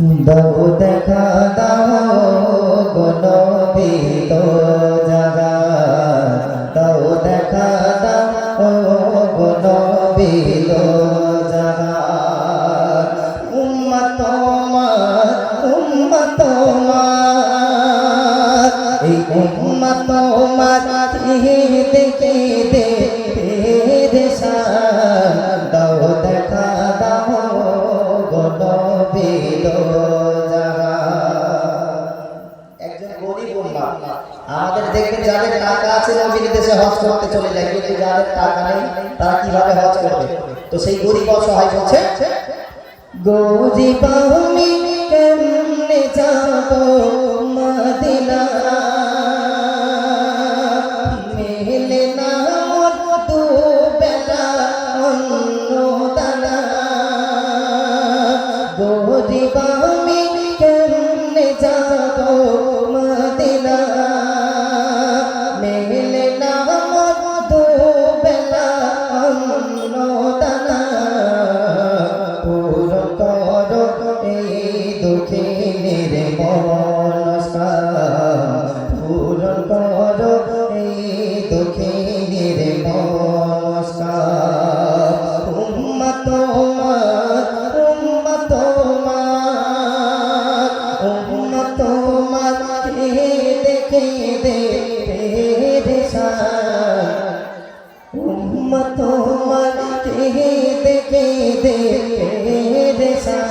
দাও দেখা দাও গো নবী তো জাগা, দাও দেখা দাও গো নবী তো জাগা। উম্মত তোমার, উম্মত তোমার, এই উম্মত তোমার দেখে দে পেরেশান। দাও দেখা দাও গো নবী তো জাগা। একজন গরিব উম্মাহ, আমাদের দেখবেন যাদের টাকা আছে নবীর দেশে হজ করতে চলে যায়, কিন্তু যাদের টাকা নেই তারা কিভাবে হজ করবে? তো সেই গরিব অসহায় বলছে, গরিব আমি কেমনে যাব মদিনা, মেলে না মোর দুবেলা অন্ন দানা। গরিব আমি কেমনে যাব মদিনা, মেলে না মোর দুবেলা অন্ন দানা। পূরণ করো এই দুঃখিনীর মনস্কার, পূরণ করো এই দুঃখিনীর মনস্কার। উম্মত তোমার, উম্মত তোমার, উম্মত তোমার দেখে দে পেরেশান। উম্মত তোমার দেখে দে পেরেশান।